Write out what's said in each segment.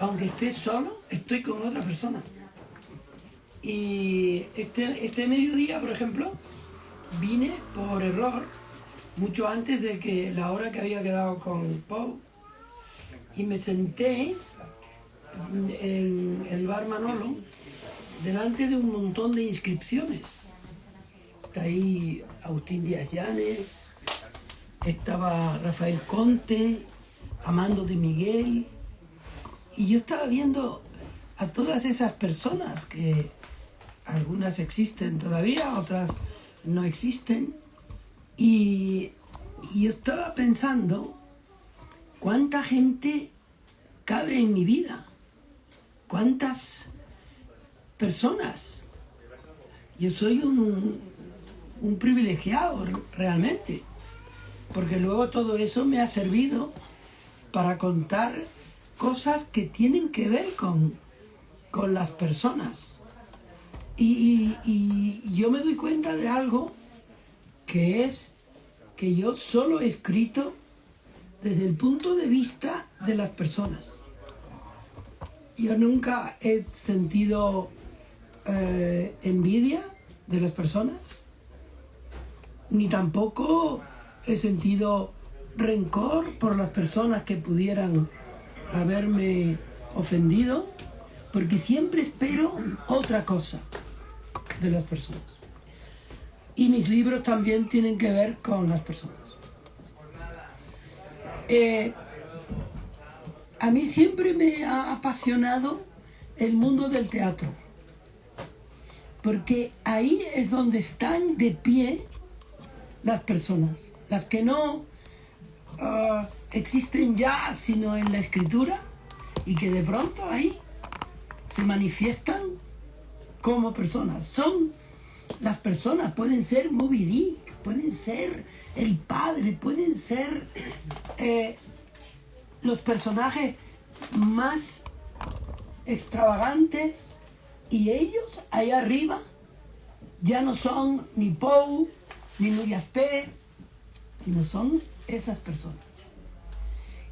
aunque esté solo, estoy con otra persona. Y este mediodía, por ejemplo, vine por error, mucho antes de que la hora que había quedado con Paul, y me senté en el bar Manolo delante de un montón de inscripciones. Está ahí Agustín Díaz Llanes, estaba Rafael Conte, Amando de Miguel, y yo estaba viendo a todas esas personas, que algunas existen todavía, otras no existen, y yo estaba pensando cuánta gente cabe en mi vida, cuántas personas. Yo soy un privilegiado realmente, porque luego todo eso me ha servido para contar cosas que tienen que ver con las personas. Y yo me doy cuenta de algo, que es que yo solo he escrito desde el punto de vista de las personas. Yo nunca he sentido envidia de las personas, ni tampoco he sentido rencor por las personas que pudieran haberme ofendido, porque siempre espero otra cosa de las personas. Y mis libros también tienen que ver con las personas. A mí siempre me ha apasionado el mundo del teatro, porque ahí es donde están de pie las personas, las que no existen ya sino en la escritura, y que de pronto ahí se manifiestan como personas. Son las personas, pueden ser Moby Dick, pueden ser el padre, pueden ser los personajes más extravagantes, y ellos ahí arriba ya no son ni Poe ni Nuria Esper, sino son esas personas.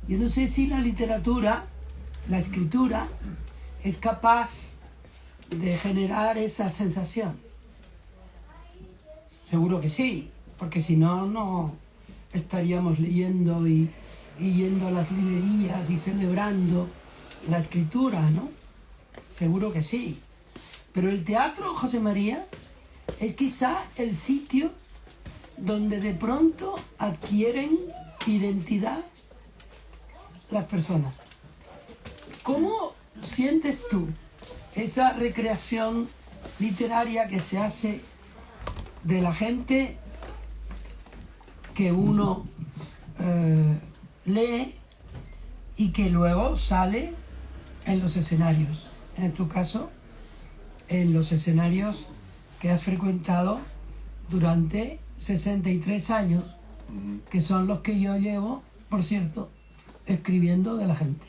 Yo no sé si la literatura, la escritura, es capaz de generar esa sensación. Seguro que sí, porque si no, no estaríamos leyendo y yendo a las librerías y celebrando la escritura, ¿no? Seguro que sí. Pero el teatro, José María, es quizá el sitio donde de pronto adquieren identidad las personas. ¿Cómo sientes tú esa recreación literaria que se hace de la gente que uno lee y que luego sale en los escenarios? En tu caso, en los escenarios que has frecuentado durante 63 años, que son los que yo llevo, por cierto, escribiendo de la gente.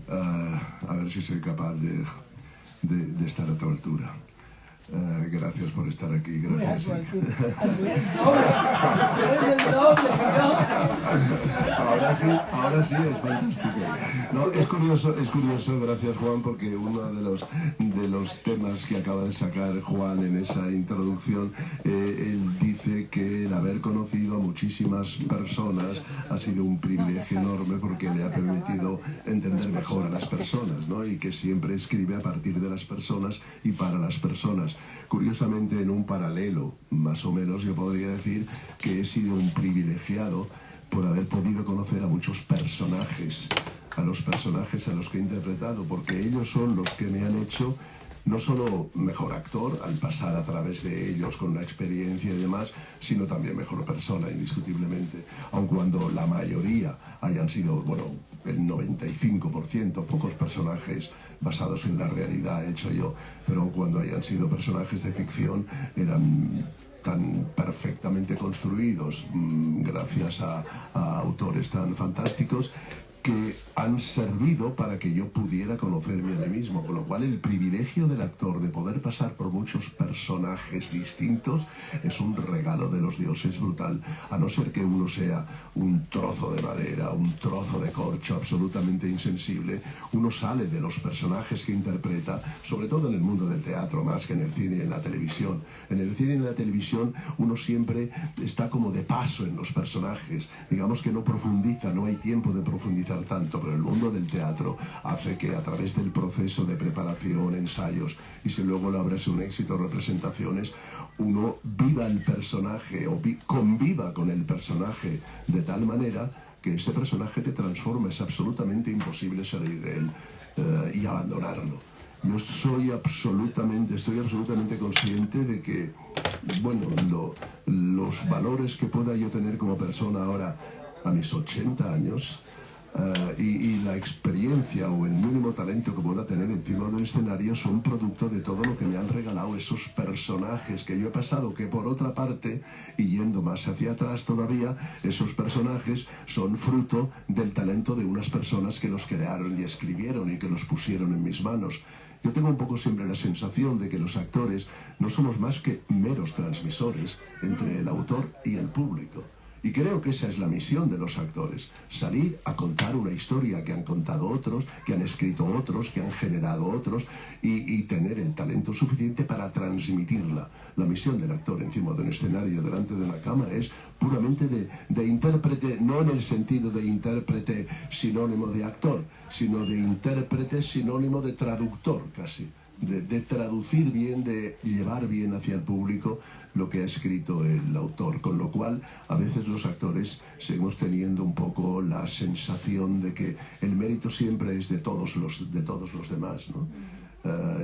A ver si soy capaz de estar a tu altura. Gracias por estar aquí, gracias. Ahora sí es fantástico. No, es curioso, gracias Juan, porque uno de los temas que acaba de sacar Juan en esa introducción, él dice que el haber conocido a muchísimas personas ha sido un privilegio enorme, porque le ha permitido entender mejor a las personas, ¿no? Y que siempre escribe a partir de las personas y para las personas. Curiosamente, en un paralelo, más o menos, yo podría decir que he sido un privilegiado por haber podido conocer a muchos personajes, a los personajes a los que he interpretado, porque ellos son los que me han hecho no solo mejor actor, al pasar a través de ellos con la experiencia y demás, sino también mejor persona, indiscutiblemente. Aun cuando la mayoría hayan sido, bueno, el 95%, pocos personajes basados en la realidad he hecho yo, pero cuando hayan sido personajes de ficción, eran tan perfectamente construidos, gracias a autores tan fantásticos, que han servido para que yo pudiera conocerme a mí mismo, con lo cual el privilegio del actor de poder pasar por muchos personajes distintos es un regalo de los dioses brutal, a no ser que uno sea un trozo de madera, un trozo de corcho absolutamente insensible. Uno sale de los personajes que interpreta, sobre todo en el mundo del teatro, más que en el cine y en la televisión. En el cine y en la televisión uno siempre está como de paso en los personajes, digamos que no profundiza, no hay tiempo de profundizar tanto, pero el mundo del teatro hace que a través del proceso de preparación, ensayos, y si luego logras un éxito, representaciones, uno viva el personaje o conviva con el personaje de tal manera que ese personaje te transforma. Es absolutamente imposible salir de él y abandonarlo. Yo estoy absolutamente consciente de que, bueno, los valores que pueda yo tener como persona ahora a mis 80 años y la experiencia o el mínimo talento que pueda tener encima del escenario son producto de todo lo que me han regalado esos personajes que yo he pasado, que por otra parte, y yendo más hacia atrás todavía, esos personajes son fruto del talento de unas personas que los crearon y escribieron y que los pusieron en mis manos. Yo tengo un poco siempre la sensación de que los actores no somos más que meros transmisores entre el autor y el público. Y creo que esa es la misión de los actores, salir a contar una historia que han contado otros, que han escrito otros, que han generado otros, y tener el talento suficiente para transmitirla. La misión del actor encima de un escenario, delante de una cámara, es puramente de intérprete, no en el sentido de intérprete sinónimo de actor, sino de intérprete sinónimo de traductor casi. De traducir bien, de llevar bien hacia el público lo que ha escrito el autor, con lo cual a veces los actores seguimos teniendo un poco la sensación de que el mérito siempre es de todos los demás, ¿no?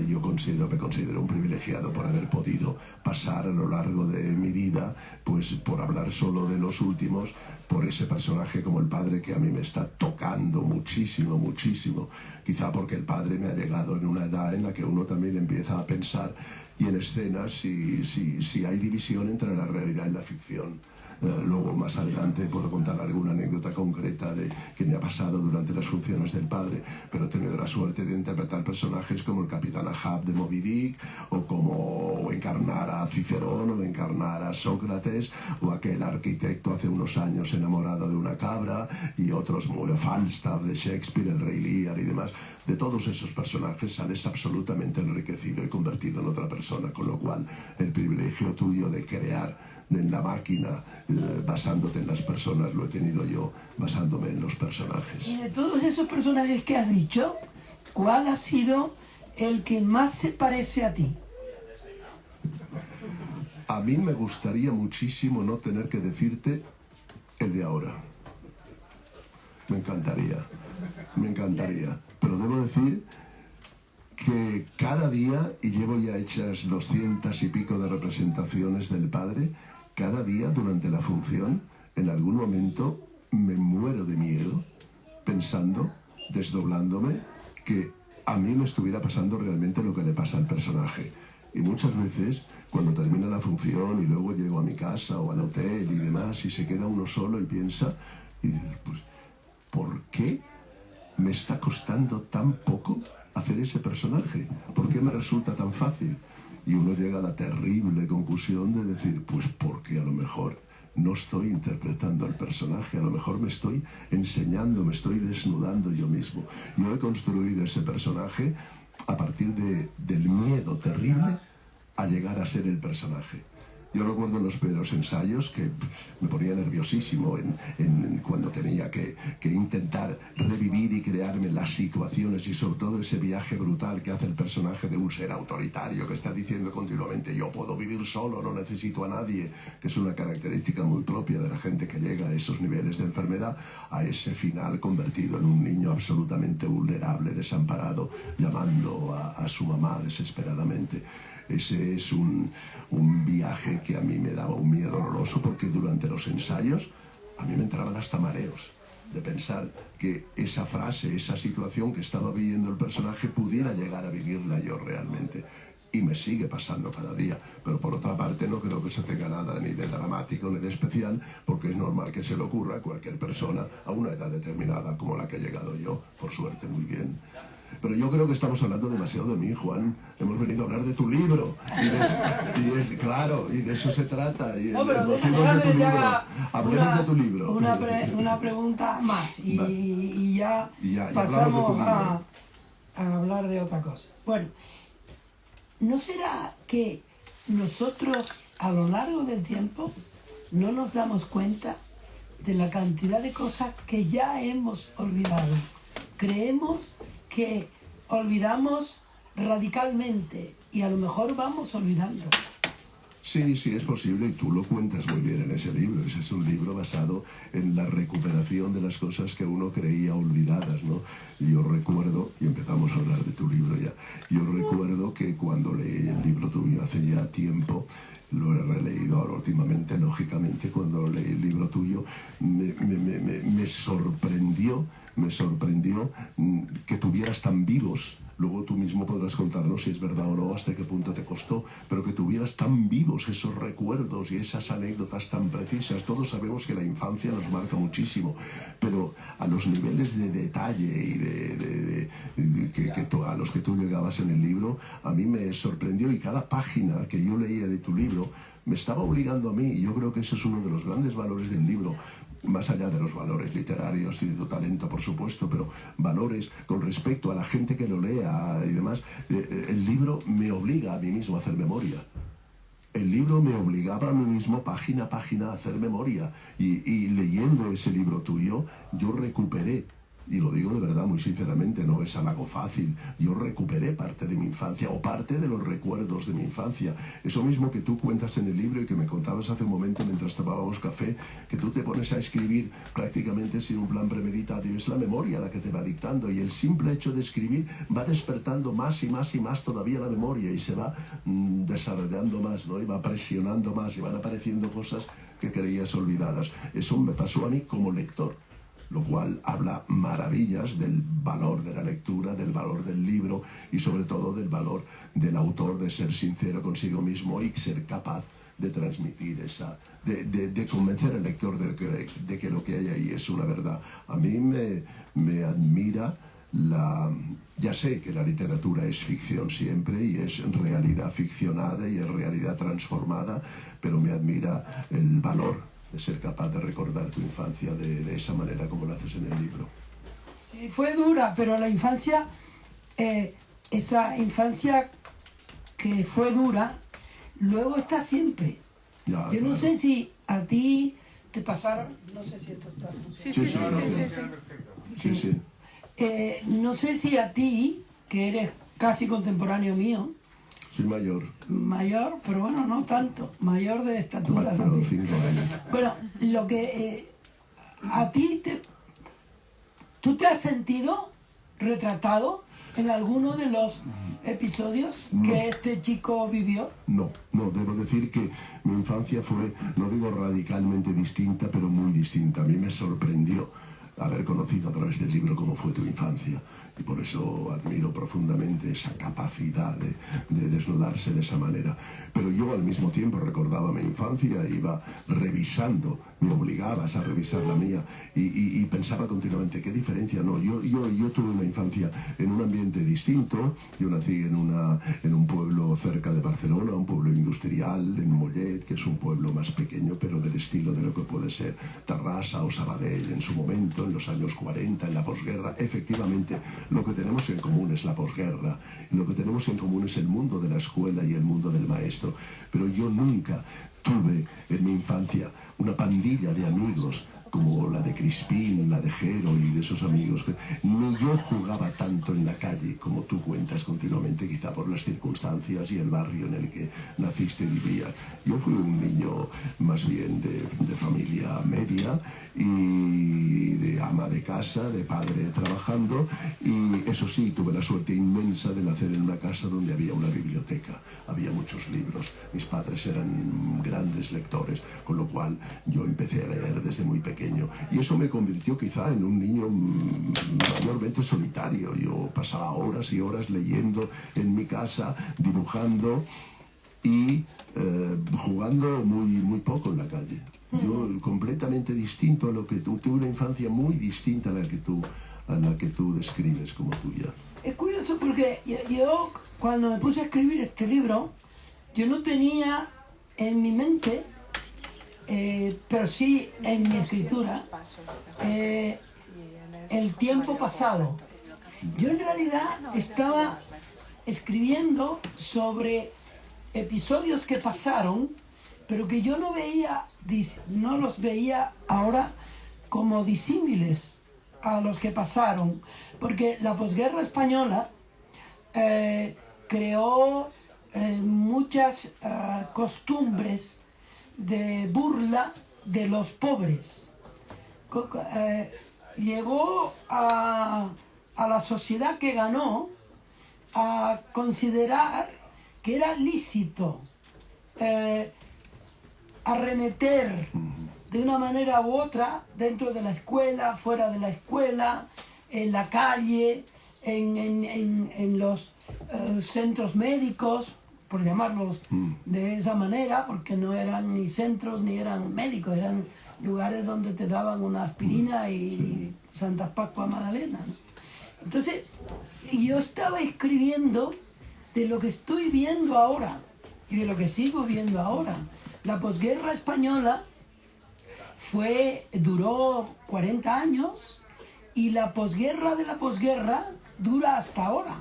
Yo me considero un privilegiado por haber podido pasar a lo largo de mi vida, pues por hablar solo de los últimos, por ese personaje como el padre que a mí me está tocando muchísimo, muchísimo, quizá porque el padre me ha llegado en una edad en la que uno también empieza a pensar y en escenas si hay división entre la realidad y la ficción. Luego más adelante puedo contar alguna anécdota concreta de que me ha pasado durante las funciones del padre, pero he tenido la suerte de interpretar personajes como el Capitán Ahab de Moby Dick, o encarnar a Cicerón, o encarnar a Sócrates, o aquel arquitecto hace unos años enamorado de una cabra, y otros como Falstaff de Shakespeare, el Rey Lear y demás. De todos esos personajes sales absolutamente enriquecido y convertido en otra persona, con lo cual el privilegio tuyo de crear en la máquina, basándote en las personas, lo he tenido yo basándome en los personajes. Y de todos esos personajes que has dicho, ¿cuál ha sido el que más se parece a ti? A mí me gustaría muchísimo no tener que decirte el de ahora. Me encantaría, pero debo decir que cada día, y llevo ya hechas 200 y pico de representaciones del padre, cada día durante la función, en algún momento me muero de miedo pensando, desdoblándome, que a mí me estuviera pasando realmente lo que le pasa al personaje. Y muchas veces, cuando termina la función y luego llego a mi casa o al hotel y demás, y se queda uno solo y piensa, y dices, pues, ¿por qué me está costando tan poco hacer ese personaje? ¿Por qué me resulta tan fácil? Y uno llega a la terrible conclusión de decir, pues porque a lo mejor no estoy interpretando al personaje, a lo mejor me estoy enseñando, me estoy desnudando yo mismo. Yo he construido ese personaje a partir del miedo terrible a llegar a ser el personaje. Yo recuerdo en los primeros ensayos que me ponía nerviosísimo cuando tenía que intentar revivir y crearme las situaciones, y sobre todo ese viaje brutal que hace el personaje de un ser autoritario que está diciendo continuamente yo puedo vivir solo, no necesito a nadie, que es una característica muy propia de la gente que llega a esos niveles de enfermedad, a ese final convertido en un niño absolutamente vulnerable, desamparado, llamando a su mamá desesperadamente. Ese es un viaje que a mí me daba un miedo horroroso, porque durante los ensayos a mí me entraban hasta mareos de pensar que esa frase, esa situación que estaba viviendo el personaje pudiera llegar a vivirla yo realmente. y me sigue pasando cada día. Pero por otra parte no creo que se tenga nada ni de dramático ni de especial, porque es normal que se le ocurra a cualquier persona a una edad determinada como la que he llegado yo, por suerte muy bien. Pero yo creo que estamos hablando demasiado de mí, Juan. Hemos venido a hablar de tu libro. Claro, y de eso se trata. Y no, pero de tu libro. Hablemos de tu libro. Una pregunta más y ya pasamos a hablar de otra cosa. Bueno, ¿no será que nosotros a lo largo del tiempo no nos damos cuenta de la cantidad de cosas que ya hemos olvidado? Creemos que olvidamos radicalmente y a lo mejor vamos olvidando. Sí, sí, es posible y tú lo cuentas muy bien en ese libro. Ese es un libro basado en la recuperación de las cosas que uno creía olvidadas, ¿no? Yo recuerdo, y empezamos a hablar de tu libro ya, yo recuerdo que cuando leí el libro tuyo hace ya tiempo, lo he releído ahora últimamente, lógicamente, cuando leí el libro tuyo, me sorprendió que tuvieras tan vivos. Luego tú mismo podrás contarnos si es verdad o no, hasta qué punto te costó, pero que tuvieras tan vivos esos recuerdos y esas anécdotas tan precisas. Todos sabemos que la infancia nos marca muchísimo, pero a los niveles de detalle y a los que tú llegabas en el libro, a mí me sorprendió, y cada página que yo leía de tu libro me estaba obligando a mí, y yo creo que ese es uno de los grandes valores del libro, más allá de los valores literarios y de tu talento, por supuesto, pero valores con respecto a la gente que lo lea y demás. El libro me obliga a mí mismo a hacer memoria. El libro me obligaba a mí mismo, página a página, a hacer memoria. Y leyendo ese libro tuyo, yo recuperé, y lo digo de verdad, muy sinceramente, no es algo fácil, yo recuperé parte de mi infancia, o parte de los recuerdos de mi infancia. Eso mismo que tú cuentas en el libro y que me contabas hace un momento mientras tomábamos café, que tú te pones a escribir prácticamente sin un plan premeditado, y es la memoria la que te va dictando, y el simple hecho de escribir va despertando más y más y más todavía la memoria, y se va desarrollando más, ¿no? Y va presionando más, y van apareciendo cosas que creías olvidadas. Eso me pasó a mí como lector, lo cual habla maravillas del valor de la lectura, del valor del libro y sobre todo del valor del autor de ser sincero consigo mismo y ser capaz de transmitir de convencer al lector de que lo que hay ahí es una verdad. A mí me admira ya sé que la literatura es ficción siempre y es realidad ficcionada y es realidad transformada, pero me admira el valor de ser capaz de recordar tu infancia de esa manera como lo haces en el libro. Sí, fue dura, pero la infancia, esa infancia que fue dura, luego está siempre. Ya, yo no claro. sé si a ti te pasaron, no sé si esto está funcionando. Sí. No sé si a ti, que eres casi contemporáneo mío, Soy mayor. Mayor, pero bueno, no tanto. Mayor de estatura también. 5 años. Bueno, lo que a ti ¿tú te has sentido retratado en alguno de los episodios que este chico vivió? No, debo decir que mi infancia fue, no digo radicalmente distinta, pero muy distinta. A mí me sorprendió haber conocido a través del libro cómo fue tu infancia, y por eso admiro profundamente esa capacidad de desnudarse de esa manera. Pero yo al mismo tiempo recordaba mi infancia, iba revisando, me obligabas a revisar la mía, y pensaba continuamente, ¿qué diferencia? No, yo tuve una infancia en un ambiente distinto. Yo nací en un pueblo cerca de Barcelona, un pueblo industrial, en Mollet, que es un pueblo más pequeño, pero del estilo de lo que puede ser Terrassa o Sabadell en su momento, en los años 40, en la posguerra. Efectivamente, lo que tenemos en común es la posguerra, lo que tenemos en común es el mundo de la escuela y el mundo del maestro. Pero yo nunca tuve en mi infancia una pandilla de amigos como la de Crispín, la de Jero y de esos amigos. Ni yo jugaba tanto en la calle como tú cuentas continuamente, quizá por las circunstancias y el barrio en el que naciste y vivías. Yo fui un niño más bien de familia media y de ama de casa, de padre trabajando, y eso sí, tuve la suerte inmensa de nacer en una casa donde había una biblioteca, había muchos libros. Mis padres eran grandes lectores, con lo cual yo empecé a leer desde muy pequeño. pequeño. Y eso me convirtió quizá en un niño mayormente solitario. Yo pasaba horas y horas leyendo en mi casa, dibujando y jugando muy poco en la calle. Yo completamente distinto a lo que tú, tuve una infancia muy distinta a la que tú describes como tuya. Es curioso porque yo cuando me puse a escribir este libro, yo no tenía en mi mente, pero sí en mi escritura, el tiempo pasado. Yo en realidad estaba escribiendo sobre episodios que pasaron, pero que yo no los veía ahora como disímiles a los que pasaron, porque la posguerra española creó muchas costumbres de burla de los pobres. Llegó a la sociedad que ganó a considerar que era lícito arremeter de una manera u otra dentro de la escuela, fuera de la escuela, en la calle, en los centros médicos, por llamarlos de esa manera, porque no eran ni centros ni eran médicos, eran lugares donde te daban una aspirina y Santa Pascua Magdalena, ¿no? Entonces, yo estaba escribiendo de lo que estoy viendo ahora y de lo que sigo viendo ahora. La posguerra española duró 40 años y la posguerra de la posguerra dura hasta ahora.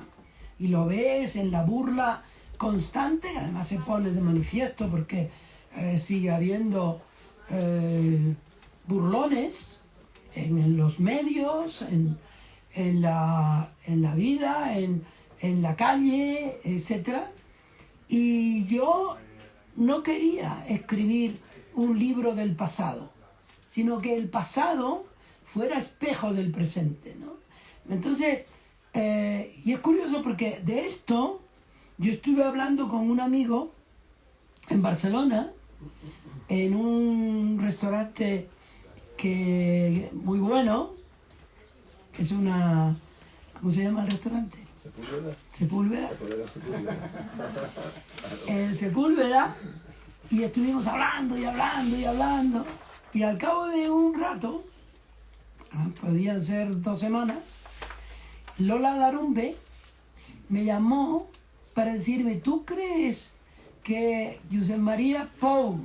Y lo ves en la burla constante, además se pone de manifiesto porque sigue habiendo burlones en los medios, en la vida, en la calle, etc. Y yo no quería escribir un libro del pasado, sino que el pasado fuera espejo del presente, ¿no? Entonces, y es curioso porque de esto yo estuve hablando con un amigo en Barcelona, en un restaurante muy bueno, que es una... ¿Cómo se llama el restaurante? Sepúlveda. En Sepúlveda, y estuvimos hablando y hablando y hablando, y al cabo de un rato, podían ser 2 semanas, Lola Larumbe me llamó para decirme: ¿tú crees que Josep María Pou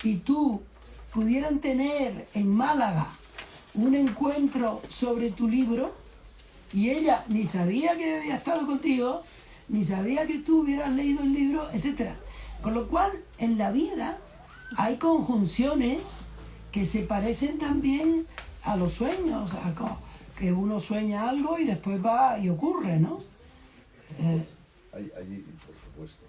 y tú pudieran tener en Málaga un encuentro sobre tu libro? Y ella ni sabía que había estado contigo, ni sabía que tú hubieras leído el libro, etc. Con lo cual, en la vida hay conjunciones que se parecen también a los sueños, que uno sueña algo y después va y ocurre, ¿no? Por supuesto.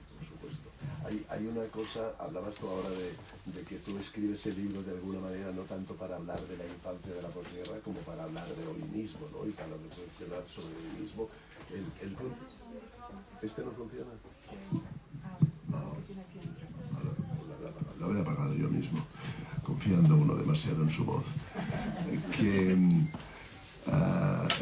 Hay una cosa, hablabas tú ahora de que tú escribes el libro de alguna manera no tanto para hablar de la infancia de la posguerra como para hablar de hoy mismo, ¿no? Y para reflexionar sobre hoy mismo. ¿Este no funciona? No. Lo habré apagado yo mismo, confiando uno demasiado en su voz.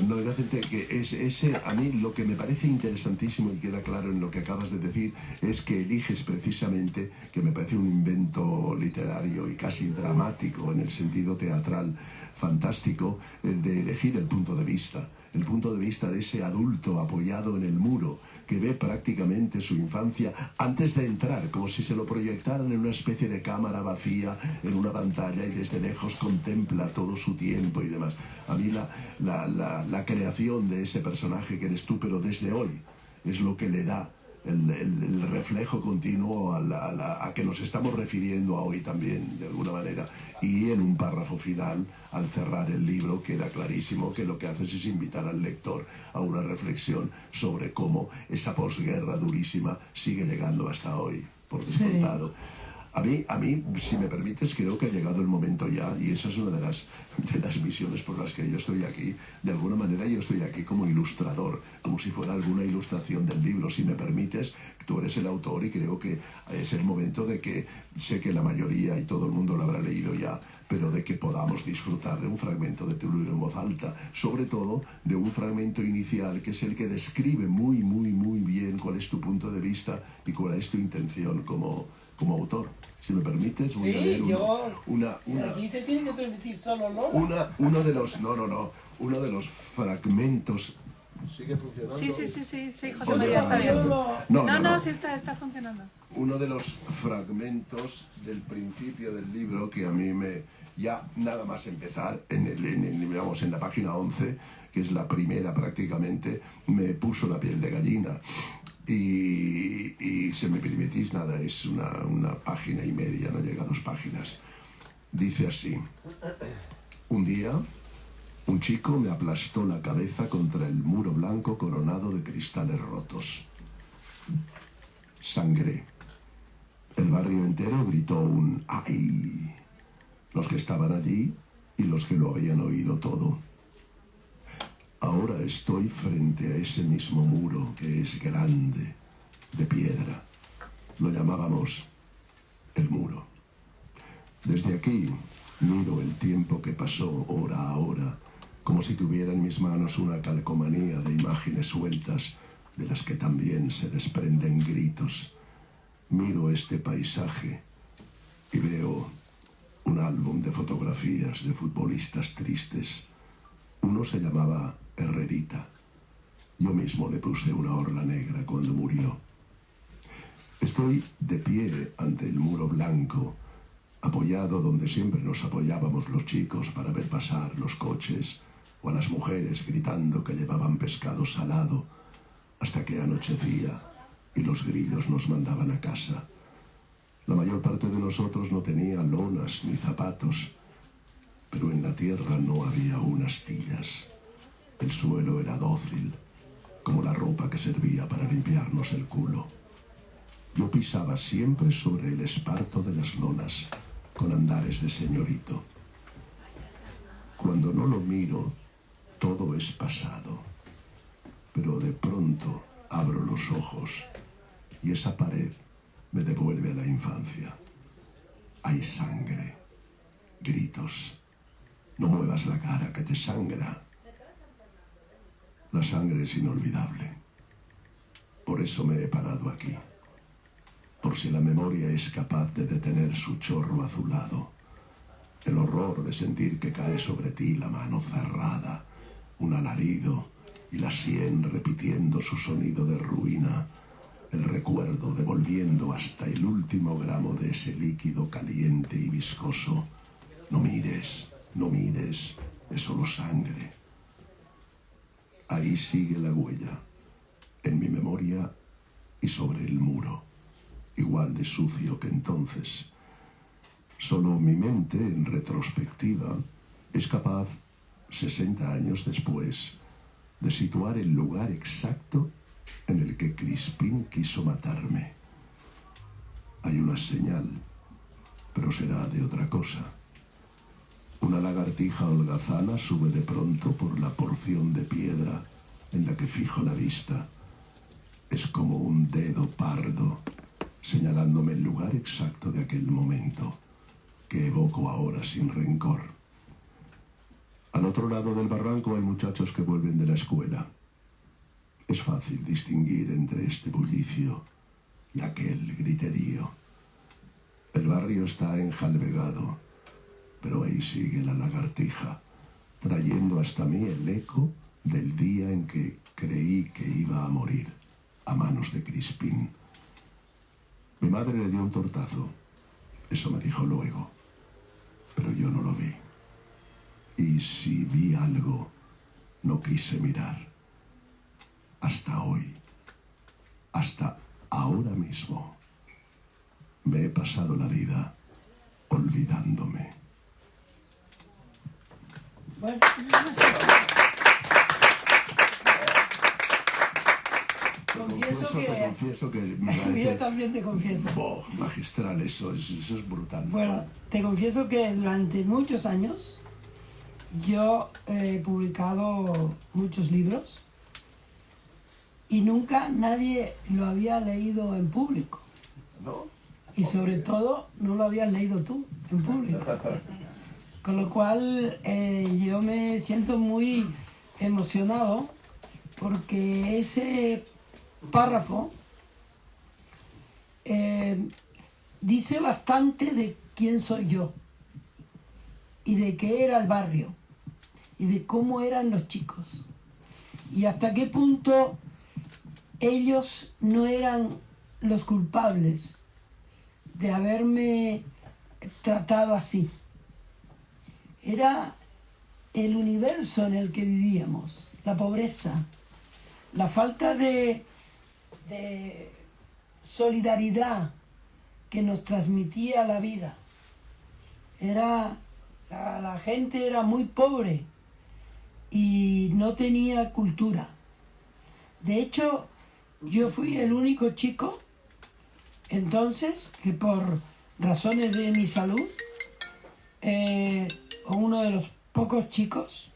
No, era que a mí lo que me parece interesantísimo y queda claro en lo que acabas de decir es que eliges precisamente, que me parece un invento literario y casi dramático en el sentido teatral fantástico, el de elegir el punto de vista de ese adulto apoyado en el muro que ve prácticamente su infancia antes de entrar, como si se lo proyectaran en una especie de cámara vacía en una pantalla y desde lejos contempla todo su tiempo y demás. A mí la creación de ese personaje que eres tú, pero desde hoy, es lo que le da el reflejo continuo a que nos estamos refiriendo a hoy también, de alguna manera. Y en un párrafo final, al cerrar el libro, queda clarísimo que lo que haces es invitar al lector a una reflexión sobre cómo esa posguerra durísima sigue llegando hasta hoy, por descontado. Sí. A mí, si me permites, creo que ha llegado el momento ya, y esa es una de las misiones por las que yo estoy aquí. De alguna manera yo estoy aquí como ilustrador, como si fuera alguna ilustración del libro. Si me permites, tú eres el autor y creo que es el momento de que, sé que la mayoría y todo el mundo lo habrá leído ya, pero de que podamos disfrutar de un fragmento de tu libro en voz alta, sobre todo de un fragmento inicial que es el que describe muy bien cuál es tu punto de vista y cuál es tu intención como autor. Si me permites, voy a leer aquí te tiene que permitir solo Lola. uno de los fragmentos. ¿Sigue funcionando? Sí, José María, está bien. No, sí está funcionando. Uno de los fragmentos del principio del libro que a mí ya nada más empezar, en la página 11, que es la primera prácticamente, me puso la piel de gallina. Y si me permitís, nada, es una página y media, no llega a 2 páginas. Dice así: un día, un chico me aplastó la cabeza contra el muro blanco coronado de cristales rotos. Sangré. El barrio entero gritó un ¡ay! Los que estaban allí y los que lo habían oído todo. Ahora estoy frente a ese mismo muro que es grande, de piedra. Lo llamábamos el muro. Desde aquí miro el tiempo que pasó hora a hora, como si tuviera en mis manos una calcomanía de imágenes sueltas, de las que también se desprenden gritos. Miro este paisaje y veo un álbum de fotografías de futbolistas tristes. Uno se llamaba Herrerita. Yo mismo le puse una orla negra cuando murió. Estoy de pie ante el muro blanco, apoyado donde siempre nos apoyábamos los chicos para ver pasar los coches, o a las mujeres gritando que llevaban pescado salado, hasta que anochecía y los grillos nos mandaban a casa. La mayor parte de nosotros no tenía lonas ni zapatos, pero en la tierra no había aún astillas. El suelo era dócil, como la ropa que servía para limpiarnos el culo. Yo pisaba siempre sobre el esparto de las lonas, con andares de señorito. Cuando no lo miro, todo es pasado. Pero de pronto abro los ojos y esa pared me devuelve a la infancia. Hay sangre, gritos. No muevas la cara, que te sangra. La sangre es inolvidable. Por eso me he parado aquí. Por si la memoria es capaz de detener su chorro azulado. El horror de sentir que cae sobre ti la mano cerrada, un alarido y la sien repitiendo su sonido de ruina. El recuerdo devolviendo hasta el último gramo de ese líquido caliente y viscoso. No mires, es solo sangre. Ahí sigue la huella, en mi memoria y sobre el muro, igual de sucio que entonces. Solo mi mente, en retrospectiva, es capaz, 60 años después, de situar el lugar exacto en el que Crispín quiso matarme. Hay una señal, pero será de otra cosa. Una lagartija holgazana sube de pronto por la porción de piedra en la que fijo la vista. Es como un dedo pardo, señalándome el lugar exacto de aquel momento, que evoco ahora sin rencor. Al otro lado del barranco hay muchachos que vuelven de la escuela. Es fácil distinguir entre este bullicio y aquel griterío. El barrio está enjalbegado, pero ahí sigue la lagartija, trayendo hasta mí el eco del día en que creí que iba a morir a manos de Crispín. Mi madre le dio un tortazo, eso me dijo luego, pero yo no lo vi. Y si vi algo, no quise mirar. Hasta hoy, hasta ahora mismo, me he pasado la vida olvidándome. Bueno. Confieso que me parece... Yo también te confieso. Magistral, eso es brutal. Bueno, te confieso que durante muchos años yo he publicado muchos libros y nunca nadie lo había leído en público. ¿No? Y sobre todo no lo habías leído tú en público. Con lo cual yo me siento muy emocionado porque ese párrafo dice bastante de quién soy yo y de qué era el barrio y de cómo eran los chicos y hasta qué punto ellos no eran los culpables de haberme tratado así. Era el universo en el que vivíamos, la pobreza, la falta de solidaridad que nos transmitía la vida. La gente era muy pobre y no tenía cultura. De hecho, yo fui el único chico entonces que por razones de mi salud, uno de los pocos chicos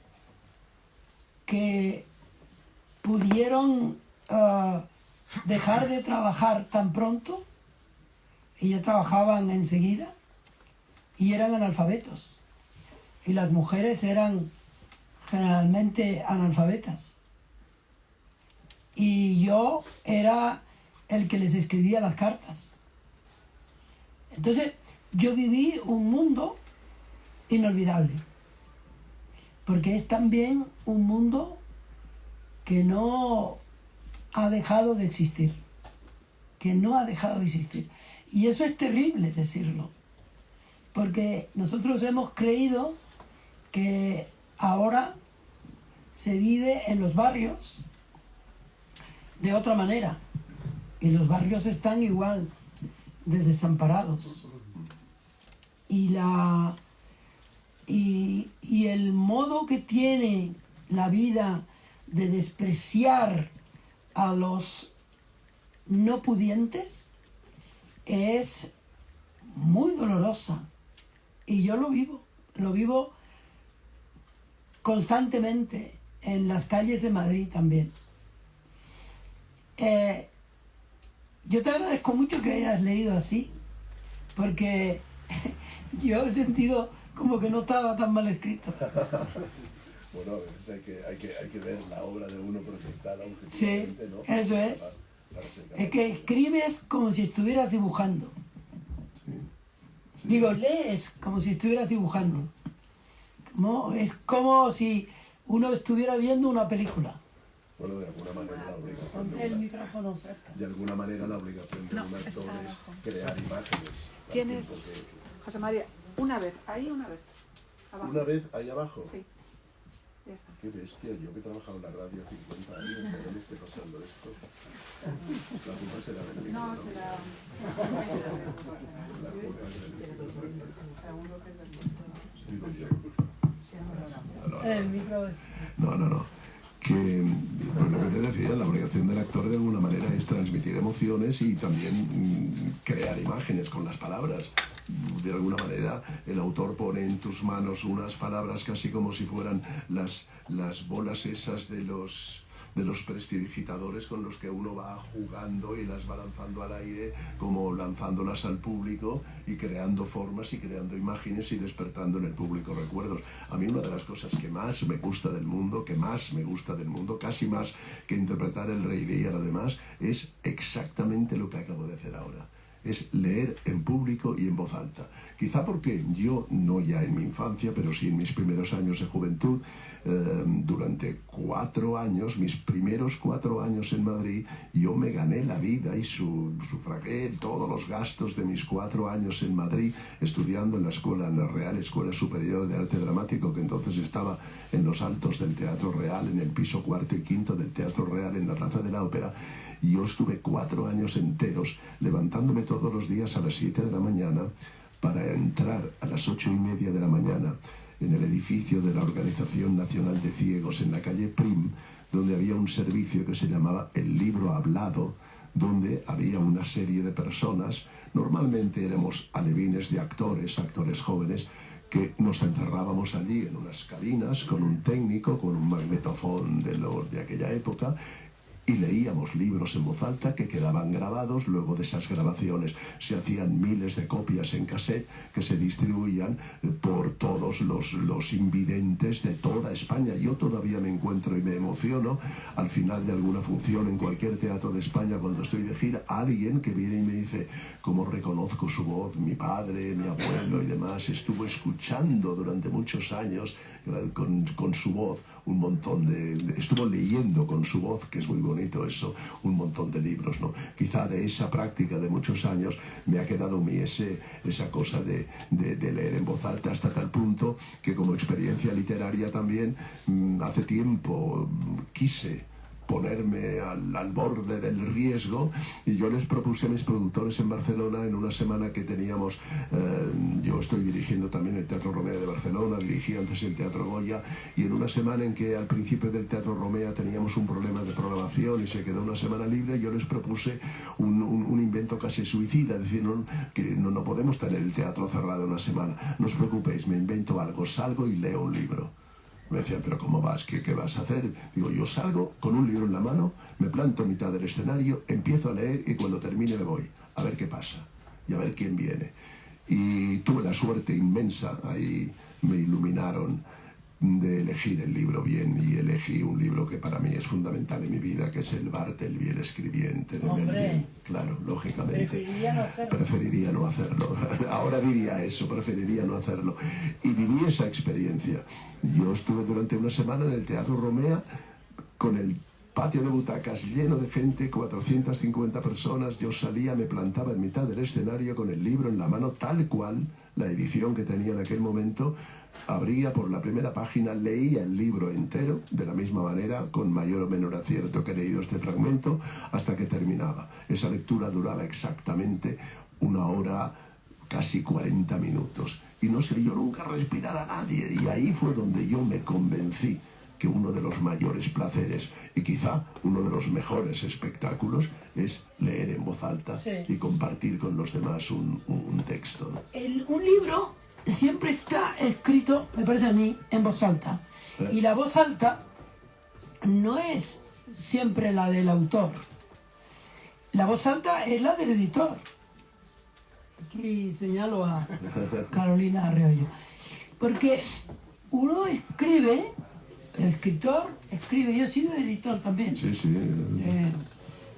que pudieron dejar de trabajar tan pronto. Ellos trabajaban enseguida y eran analfabetos. Y las mujeres eran generalmente analfabetas. Y yo era el que les escribía las cartas. Entonces, yo viví un mundo inolvidable. Porque es también un mundo que no ha dejado de existir. Que no ha dejado de existir. Y eso es terrible decirlo. Porque nosotros hemos creído que ahora se vive en los barrios de otra manera. Y los barrios están igual de desamparados. Y el modo que tiene la vida de despreciar a los no pudientes es muy dolorosa. Y yo lo vivo constantemente en las calles de Madrid también. Yo te agradezco mucho que hayas leído así, porque yo he sentido como que no estaba tan mal escrito. Bueno, a veces hay que ver la obra de uno proyectada Sí, objetivamente, ¿no? eso es. Es que escribes como si estuvieras dibujando. Sí. Digo, lees como si estuvieras dibujando. Es como si uno estuviera viendo una película. Bueno, de alguna manera la obligación Ponte el micrófono cerca. de alguna manera la obligación de un actor es crear imágenes. Tienes, José María, una vez, ahí una vez. Abajo. ¿Una vez ahí abajo? Sí. Ya está. Qué bestia, yo que he trabajado en la radio 50 años, que no me esté pasando esto. La culpa será del micro. No, será. La culpa es del micro. Digo yo. El micro es... No. Que pues lo que te decía, la obligación del actor de alguna manera es transmitir emociones y también crear imágenes con las palabras. De alguna manera el autor pone en tus manos unas palabras casi como si fueran las bolas esas de los prestidigitadores con los que uno va jugando y las va lanzando al aire, como lanzándolas al público y creando formas y creando imágenes y despertando en el público recuerdos. A mí una de las cosas que más me gusta del mundo, casi más que interpretar El Rey Lear y lo demás, es exactamente lo que acabo de hacer ahora. Es leer en público y en voz alta. Quizá porque yo, no ya en mi infancia, pero sí en mis primeros años de juventud, durante 4 años, mis primeros 4 años en Madrid, yo me gané la vida y sufragué todos los gastos de mis 4 años en Madrid, estudiando en la Real Escuela Superior de Arte Dramático, que entonces estaba en los altos del Teatro Real, en el piso 4 y 5 del Teatro Real, en la Plaza de la Ópera. Y yo estuve 4 años enteros levantándome todos los días a las 7 de la mañana para entrar a las 8:30 de la mañana en el edificio de la Organización Nacional de Ciegos en la calle Prim, donde había un servicio que se llamaba El Libro Hablado, donde había una serie de personas, normalmente éramos alevines de actores jóvenes, que nos encerrábamos allí en unas cabinas con un técnico, con un magnetofón de aquella época, y leíamos libros en voz alta que quedaban grabados. Luego de esas grabaciones se hacían miles de copias en cassette que se distribuían por todos los invidentes de toda España. Yo todavía me encuentro y me emociono al final de alguna función en cualquier teatro de España, cuando estoy de gira, alguien que viene y me dice: cómo reconozco su voz, mi padre, mi abuelo y demás estuvo escuchando durante muchos años con su voz un montón estuvo leyendo con su voz, que es muy bonito eso, un montón de libros, ¿no? Quizá de esa práctica de muchos años me ha quedado a mí esa cosa de leer en voz alta, hasta tal punto que como experiencia literaria también hace tiempo quise ponerme al borde del riesgo, y yo les propuse a mis productores en Barcelona, en una semana que teníamos, yo estoy dirigiendo también el Teatro Romea de Barcelona, dirigí antes el Teatro Goya, y en una semana en que al principio del Teatro Romea teníamos un problema de programación y se quedó una semana libre, yo les propuse un invento casi suicida, es decir, que no podemos tener el teatro cerrado una semana, no os preocupéis, me invento algo, salgo y leo un libro. Me decían: ¿pero cómo vas? ¿Qué vas a hacer? Digo: yo salgo con un libro en la mano, me planto a mitad del escenario, empiezo a leer y cuando termine me voy, a ver qué pasa y a ver quién viene. Y tuve la suerte inmensa, ahí me iluminaron, de elegir el libro bien, y elegí un libro que para mí es fundamental en mi vida, que es el Bartleby, el escribiente de Melville. Claro, lógicamente. Preferiría no hacerlo. Ahora diría eso, preferiría no hacerlo. Y viví esa experiencia. Yo estuve durante una semana en el Teatro Romea con el patio de butacas lleno de gente, 450 personas. Yo salía, me plantaba en mitad del escenario con el libro en la mano, tal cual la edición que tenía en aquel momento. Abría por la primera página, leía el libro entero de la misma manera, con mayor o menor acierto que he leído este fragmento, hasta que terminaba. Esa lectura duraba exactamente 1 hora, casi 40 minutos. Y no se vio nunca respirar a nadie. Y ahí fue donde yo me convencí que uno de los mayores placeres y quizá uno de los mejores espectáculos es leer en voz alta, sí, y compartir con los demás un texto, ¿no? Un libro siempre está escrito, me parece a mí, en voz alta. Y la voz alta no es siempre la del autor. La voz alta es la del editor. Aquí señalo a Carolina Arroyo. Porque uno escribe, el escritor escribe, yo he sido editor también. Sí, sí.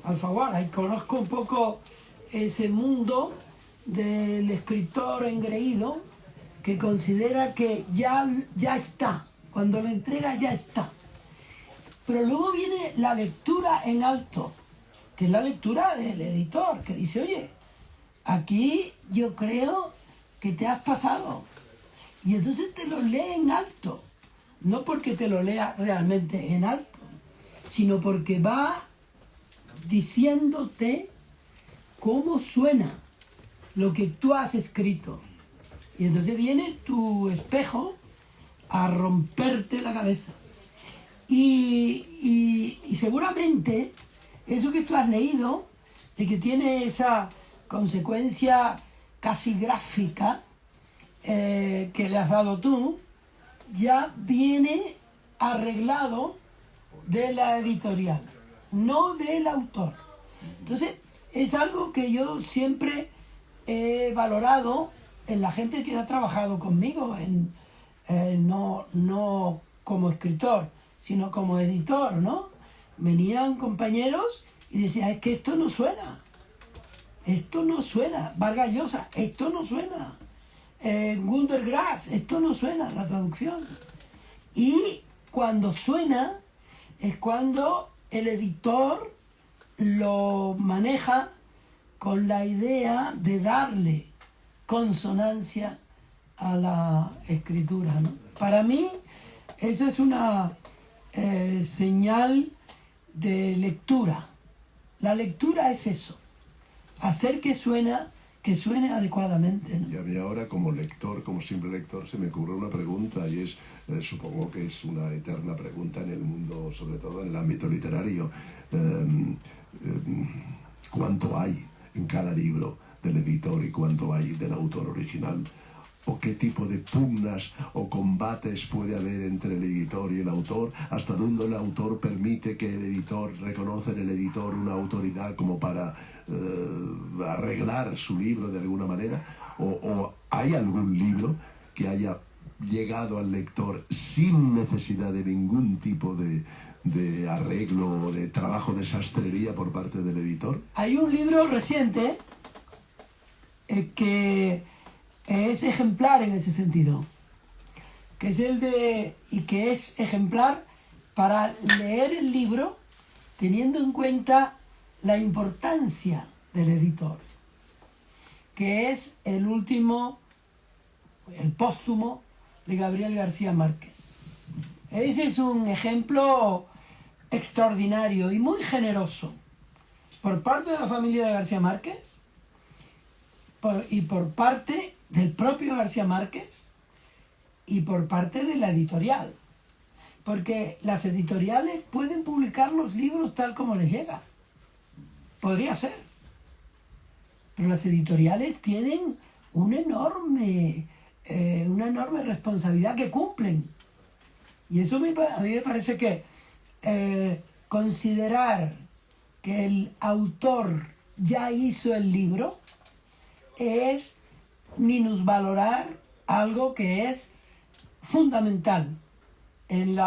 Alfaguara, y conozco un poco ese mundo del escritor engreído que considera que ya está, cuando lo entrega ya está. Pero luego viene la lectura en alto, que es la lectura del editor, que dice: oye, aquí yo creo que te has pasado. Y entonces te lo lee en alto, no porque te lo lea realmente en alto, sino porque va diciéndote cómo suena lo que tú has escrito. Y entonces viene tu espejo a romperte la cabeza. Y seguramente eso que tú has leído y que tiene esa consecuencia casi gráfica que le has dado tú, ya viene arreglado de la editorial, no del autor. Entonces, es algo que yo siempre he valorado en la gente que ha trabajado conmigo, no como escritor, sino como editor, ¿no? Venían compañeros y decían: es que esto no suena, Vargas Llosa, esto no suena, Günter Grass, esto no suena, la traducción. Y cuando suena es cuando el editor lo maneja con la idea de darle consonancia a la escritura, ¿no? Para mí, esa es una señal de lectura. La lectura es eso, hacer que suene adecuadamente, ¿no? Y a mí ahora, como lector, como simple lector, se me ocurre una pregunta, y es, supongo que es una eterna pregunta en el mundo, sobre todo en el ámbito literario. ¿Cuánto hay en cada libro del editor y cuánto hay del autor original? o qué tipo de pugnas o combates puede haber entre el editor y el autor, hasta dónde el autor permite que el editor reconoce en el editor una autoridad como para arreglar su libro de alguna manera, o hay algún libro que haya llegado al lector sin necesidad de ningún tipo de arreglo o de trabajo de sastrería por parte del editor. Hay un libro reciente que es ejemplar en ese sentido, que es ejemplar para leer el libro teniendo en cuenta la importancia del editor, que es el póstumo de Gabriel García Márquez. Ese es un ejemplo extraordinario y muy generoso por parte de la familia de García Márquez y por parte del propio García Márquez y por parte de la editorial, porque las editoriales pueden publicar los libros tal como les llega, podría ser, pero las editoriales tienen una enorme responsabilidad que cumplen, y eso a mí me parece que considerar que el autor ya hizo el libro es minusvalorar algo que es fundamental en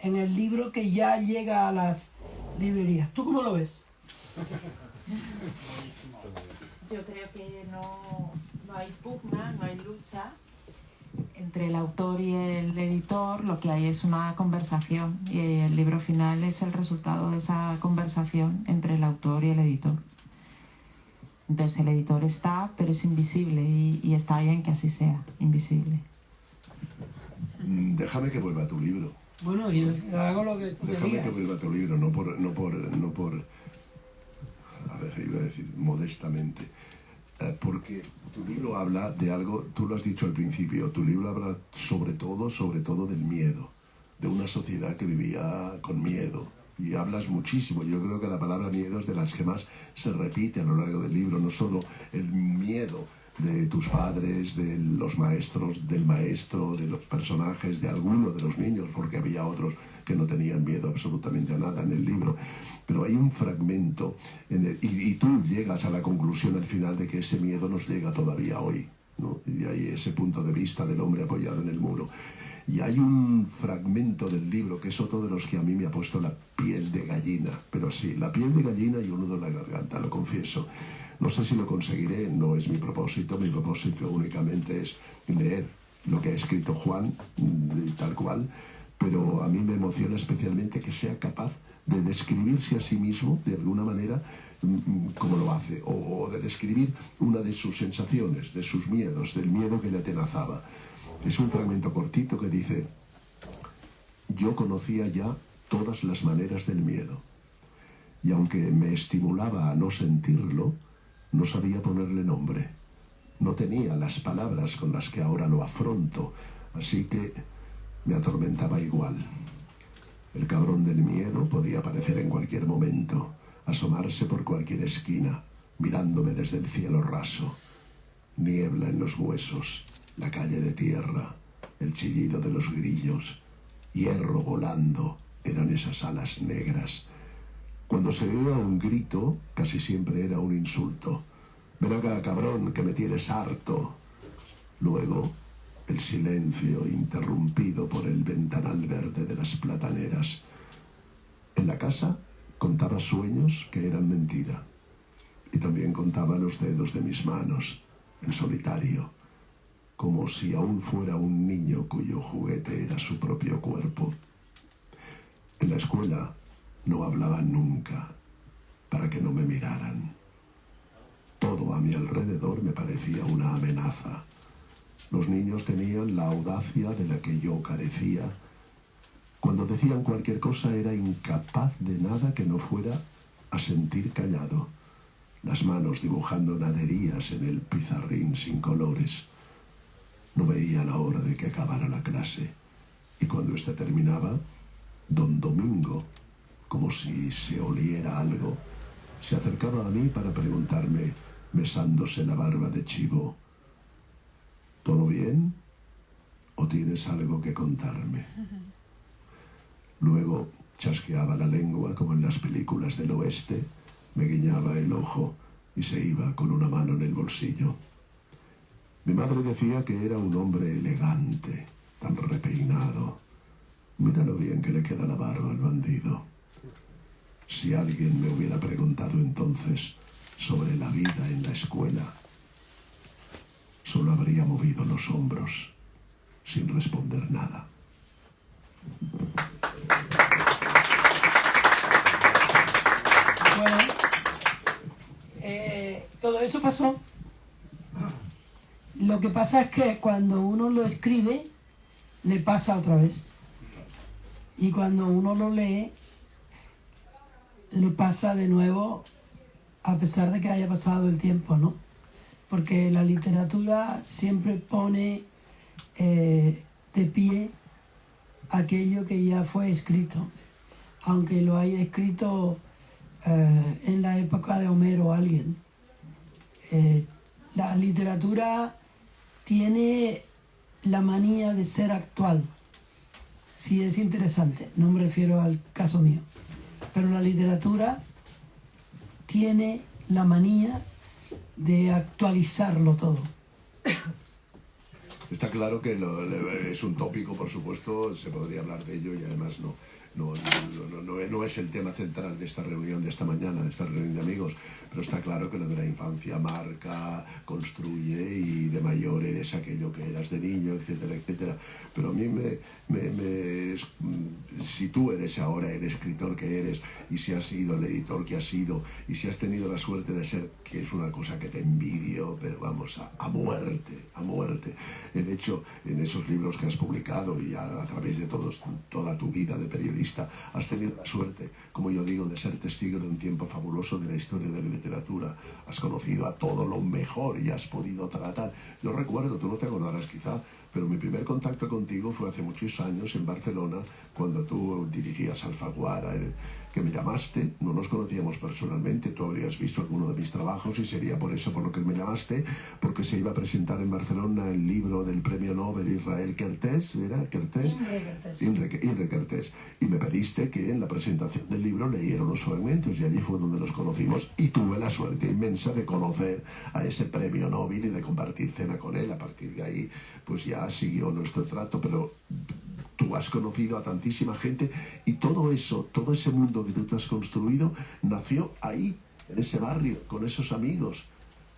el libro que ya llega a las librerías. ¿Tú cómo lo ves? Yo creo que no hay pugna, no hay lucha entre el autor y el editor. Lo que hay es una conversación y el libro final es el resultado de esa conversación entre el autor y el editor. Entonces el editor está, pero es invisible y está bien que así sea, invisible. Déjame que vuelva a tu libro. Bueno, yo hago lo que tú me Déjame digas. que vuelva a tu libro, no por a ver, iba a decir modestamente, porque tu libro habla de algo, tú lo has dicho al principio, tu libro habla sobre todo del miedo, de una sociedad que vivía con miedo. Y hablas muchísimo. Yo creo que la palabra miedo es de las que más se repite a lo largo del libro. No solo el miedo de tus padres, de los maestros, del maestro, de los personajes, de alguno de los niños, porque había otros que no tenían miedo absolutamente a nada en el libro. Pero hay un fragmento, y tú llegas a la conclusión al final de que ese miedo nos llega todavía hoy, ¿no? Y hay ese punto de vista del hombre apoyado en el muro. Y hay un fragmento del libro que es otro de los que a mí me ha puesto la piel de gallina, pero sí, la piel de gallina y un nudo en la garganta, lo confieso. No sé si lo conseguiré, no es mi propósito únicamente es leer lo que ha escrito Juan, tal cual, pero a mí me emociona especialmente que sea capaz de describirse a sí mismo de alguna manera como lo hace, o de describir una de sus sensaciones, de sus miedos, del miedo que le atenazaba. Es un fragmento cortito que dice: yo conocía ya todas las maneras del miedo, y aunque me estimulaba a no sentirlo, no sabía ponerle nombre. No tenía las palabras con las que ahora lo afronto, así que me atormentaba igual. El cabrón del miedo podía aparecer en cualquier momento, asomarse por cualquier esquina, mirándome desde el cielo raso. Niebla en los huesos, la calle de tierra, el chillido de los grillos, hierro volando, eran esas alas negras. Cuando se oía un grito, casi siempre era un insulto. Ven acá, cabrón, que me tienes harto. Luego, el silencio interrumpido por el ventanal verde de las plataneras. En la casa contaba sueños que eran mentira. Y también contaba los dedos de mis manos, en solitario, como si aún fuera un niño cuyo juguete era su propio cuerpo. En la escuela no hablaba nunca, para que no me miraran. Todo a mi alrededor me parecía una amenaza. Los niños tenían la audacia de la que yo carecía. Cuando decían cualquier cosa era incapaz de nada que no fuera a sentir callado. Las manos dibujando naderías en el pizarrín sin colores. No veía la hora de que acabara la clase. Y cuando ésta terminaba, don Domingo, como si se oliera algo, se acercaba a mí para preguntarme, mesándose la barba de chivo: ¿Todo bien? ¿O tienes algo que contarme? Luego chasqueaba la lengua como en las películas del oeste, me guiñaba el ojo y se iba con una mano en el bolsillo. Mi madre decía que era un hombre elegante, tan repeinado. Mira lo bien que le queda la barba al bandido. Si alguien me hubiera preguntado entonces sobre la vida en la escuela, solo habría movido los hombros, sin responder nada. Bueno, todo eso pasó. Lo que pasa es que cuando uno lo escribe, le pasa otra vez. Y cuando uno lo lee, le pasa de nuevo, a pesar de que haya pasado el tiempo, ¿no? Porque la literatura siempre pone de pie aquello que ya fue escrito, aunque lo haya escrito en la época de Homero o alguien. La literatura tiene la manía de ser actual. Sí, es interesante, no me refiero al caso mío, pero la literatura tiene la manía de actualizarlo todo. Está claro que es un tópico, por supuesto, se podría hablar de ello y además no es el tema central de esta reunión de esta mañana, de esta reunión de amigos, pero está claro que lo de la infancia marca, construye y de mayor eres aquello que eras de niño, etcétera, etcétera. Pero a mí si tú eres ahora el escritor que eres y si has sido el editor que has sido y si has tenido la suerte de ser, que es una cosa que te envidio, pero vamos, a muerte, el hecho en esos libros que has publicado y a través de toda tu vida de periodista, has tenido la suerte, como yo digo, de ser testigo de un tiempo fabuloso de la historia de la literatura, has conocido a todo lo mejor y has podido tratar. Yo recuerdo, tú no te acordarás quizá, pero mi primer contacto contigo fue hace muchos años en Barcelona, cuando tú dirigías Alfaguara, que me llamaste, no nos conocíamos personalmente, tú habrías visto alguno de mis trabajos y sería por eso por lo que me llamaste, porque se iba a presentar en Barcelona el libro del premio Nobel Israel Kertész, ¿era? ¿Kertész? Imre Kertész. Y me pediste que en la presentación del libro leyera unos fragmentos y allí fue donde nos conocimos y tuve la suerte inmensa de conocer a ese premio Nobel y de compartir cena con él. A partir de ahí, pues ya siguió nuestro trato, pero tú has conocido a tantísima gente y todo eso, todo ese mundo que tú te has construido, nació ahí, en ese barrio, con esos amigos,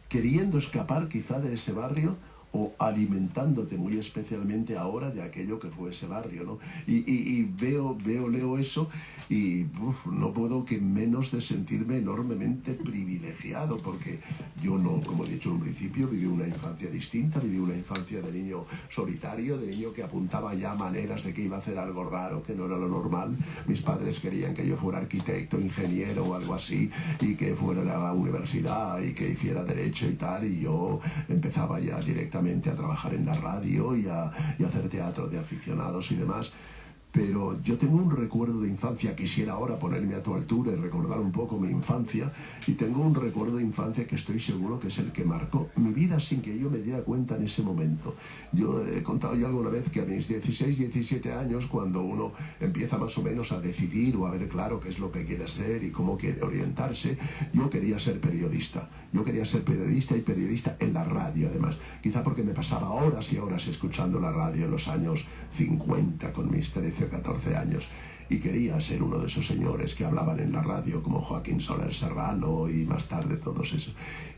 queriendo escapar quizá de ese barrio o alimentándote muy especialmente ahora de aquello que fue ese barrio, ¿no? Y leo eso y no puedo que menos de sentirme enormemente privilegiado, porque yo no, como he dicho en un principio, viví una infancia distinta, viví una infancia de niño solitario, de niño que apuntaba ya maneras de que iba a hacer algo raro, que no era lo normal. Mis padres querían que yo fuera arquitecto, ingeniero o algo así, y que fuera a la universidad y que hiciera derecho y tal, y yo empezaba ya directamente a trabajar en la radio y a hacer teatro de aficionados y demás. Pero yo tengo un recuerdo de infancia, quisiera ahora ponerme a tu altura y recordar un poco mi infancia, y tengo un recuerdo de infancia que estoy seguro que es el que marcó mi vida sin que yo me diera cuenta en ese momento. Yo he contado ya alguna vez que a mis 16, 17 años, cuando uno empieza más o menos a decidir o a ver claro qué es lo que quiere ser y cómo quiere orientarse, yo quería ser periodista. Yo quería ser periodista y periodista en la radio, además. Quizá porque me pasaba horas y horas escuchando la radio en los años 50 con mis 13 o 14 años. Y quería ser uno de esos señores que hablaban en la radio como Joaquín Soler Serrano y más tarde todos esos.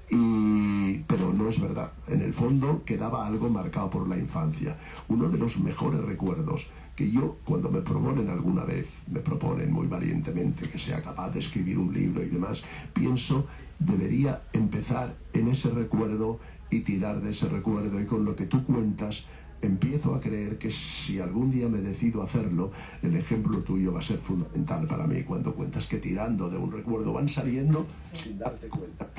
Pero no es verdad. En el fondo quedaba algo marcado por la infancia. Uno de los mejores recuerdos que yo, cuando me proponen alguna vez, me proponen muy valientemente que sea capaz de escribir un libro y demás, pienso, debería empezar en ese recuerdo y tirar de ese recuerdo, y con lo que tú cuentas empiezo a creer que si algún día me decido hacerlo, el ejemplo tuyo va a ser fundamental para mí, cuando cuentas que tirando de un recuerdo van saliendo sin darte cuenta.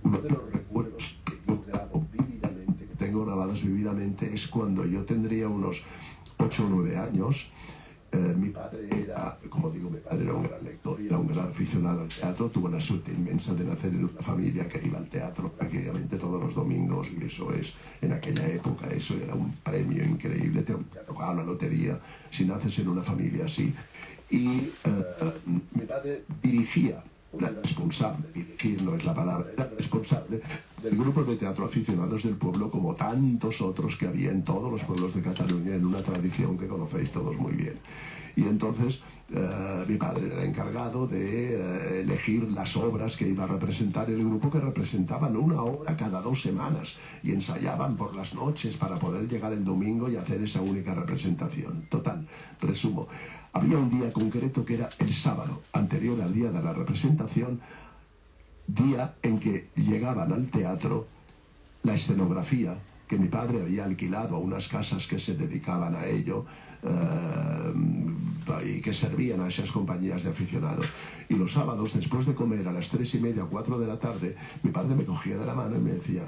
Uno de los recuerdos que yo grabo vívidamente, que tengo grabados vívidamente, es cuando yo tendría unos 8 o 9 años. mi padre era, como digo, mi padre era un gran lector y era un gran aficionado al teatro. Tuvo la suerte inmensa de nacer en una familia que iba al teatro prácticamente todos los domingos, y eso es, en aquella época, eso era un premio increíble. Te tocaba la lotería si naces en una familia así. Y mi padre dirigía, era responsable, dirigir no es la palabra, era responsable del grupo de teatro aficionados del pueblo, como tantos otros que había en todos los pueblos de Cataluña, en una tradición que conocéis todos muy bien. Y entonces mi padre era encargado de elegir las obras que iba a representar el grupo, que representaban una obra cada 2 semanas y ensayaban por las noches para poder llegar el domingo y hacer esa única representación. Total, resumo. Había un día concreto que era el sábado, anterior al día de la representación, día en que llegaban al teatro la escenografía que mi padre había alquilado a unas casas que se dedicaban a ello y que servían a esas compañías de aficionados. Y los sábados, después de comer a las 3:30 o 4 de la tarde, mi padre me cogía de la mano y me decía: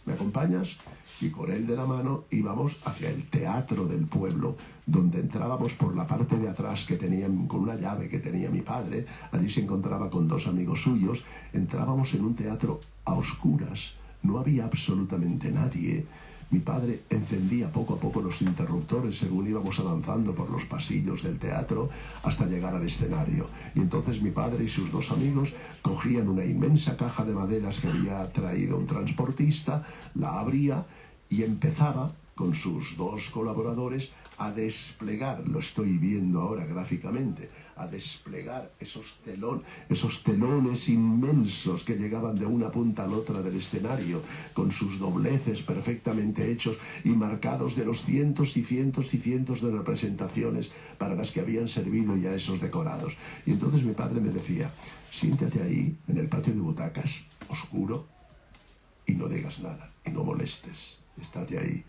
¿me acompañas? Y con él de la mano íbamos hacia el teatro del pueblo, donde entrábamos por la parte de atrás que tenían, con una llave que tenía mi padre. Allí se encontraba con 2 amigos suyos. Entrábamos en un teatro a oscuras, no había absolutamente nadie. Mi padre encendía poco a poco los interruptores según íbamos avanzando por los pasillos del teatro hasta llegar al escenario. Y entonces mi padre y sus 2 amigos cogían una inmensa caja de maderas que había traído un transportista, la abría y empezaba con sus 2 colaboradores a desplegar, lo estoy viendo ahora gráficamente, a desplegar esos telones inmensos que llegaban de una punta a la otra del escenario, con sus dobleces perfectamente hechos y marcados de los cientos y cientos y cientos de representaciones para las que habían servido ya esos decorados. Y entonces mi padre me decía: siéntate ahí, en el patio de butacas, oscuro, y no digas nada, y no molestes, estate ahí.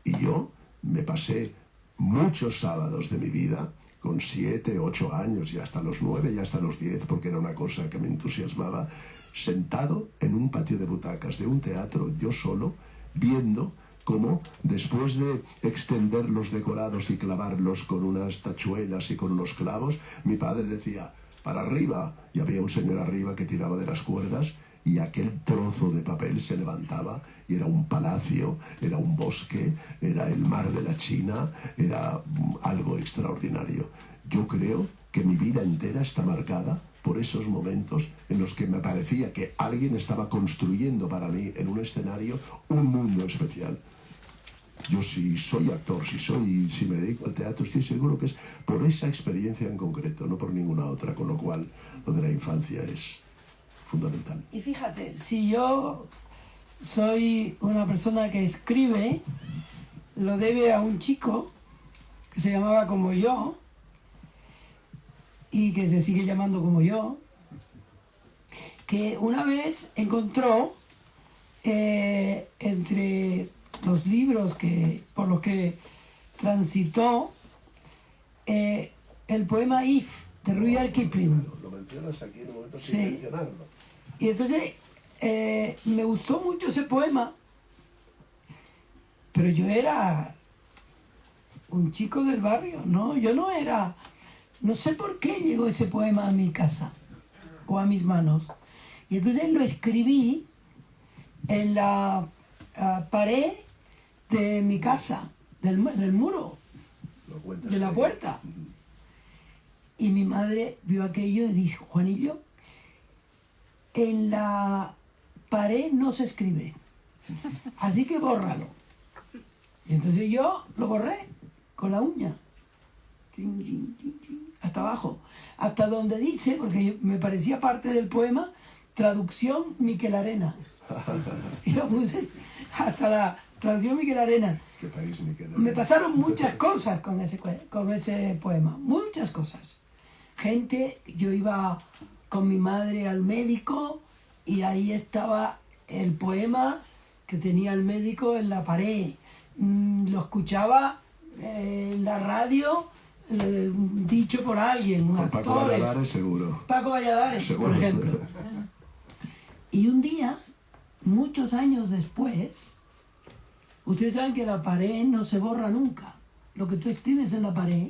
Y yo me pasé muchos sábados de mi vida, con 7, 8 años y hasta los 9 y hasta los 10, porque era una cosa que me entusiasmaba, sentado en un patio de butacas de un teatro, yo solo, viendo cómo, después de extender los decorados y clavarlos con unas tachuelas y con unos clavos, mi padre decía: para arriba, y había un señor arriba que tiraba de las cuerdas, y aquel trozo de papel se levantaba y era un palacio, era un bosque, era el mar de la China, era algo extraordinario. Yo creo que mi vida entera está marcada por esos momentos en los que me parecía que alguien estaba construyendo para mí en un escenario un mundo especial. Yo, si soy actor, si me dedico al teatro, estoy seguro que es por esa experiencia en concreto, no por ninguna otra, con lo cual lo de la infancia es fundamental. Y fíjate, si yo soy una persona que escribe, lo debe a un chico que se llamaba como yo y que se sigue llamando como yo, que una vez encontró entre los libros por los que transitó el poema If de Rudyard Kipling. Lo mencionas aquí en un momento Sí. sin mencionarlo. Y entonces me gustó mucho ese poema, pero yo era un chico del barrio, ¿no? Yo no era... No sé por qué llegó ese poema a mi casa o a mis manos. Y entonces lo escribí en la pared de mi casa, del muro, Lo cuentas de la ahí. puerta. Y mi madre vio aquello y dijo: Juanillo, en la pared no se escribe, así que bórralo. Y entonces yo lo borré con la uña, chin, chin, chin, chin, hasta abajo, hasta donde dice, porque me parecía parte del poema, traducción Miquel Arena. Y lo puse hasta la traducción Miquel Arena. ¿Qué país ni qué nada? Me pasaron muchas cosas con ese poema, muchas cosas. Yo iba con mi madre al médico y ahí estaba el poema que tenía el médico en la pared. Lo escuchaba en la radio, dicho por alguien, un Por Paco actor. Valladares, seguro. Paco Valladares, Seguro. por ejemplo. Y un día, muchos años después, ustedes saben que la pared no se borra nunca. Lo que tú escribes en la pared,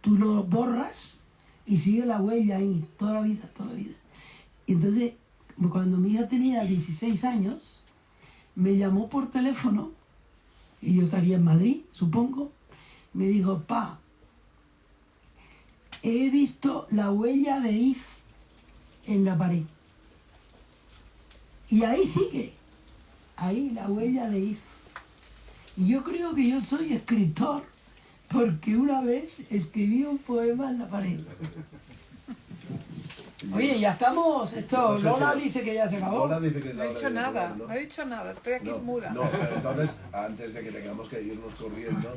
tú lo borras y sigue la huella ahí, toda la vida, toda la vida. Y entonces, cuando mi hija tenía 16 años, me llamó por teléfono, y yo estaría en Madrid, supongo, me dijo, pa, he visto la huella de If en la pared. Y ahí sigue, ahí la huella de If. Y yo creo que yo soy escritor porque una vez escribí un poema en la pared. Oye, ya estamos, esto, Lola dice que ya se acabó. Lola dice que No he dicho nada, no he dicho nada, estoy aquí muda. No, entonces, antes de que tengamos que irnos corriendo,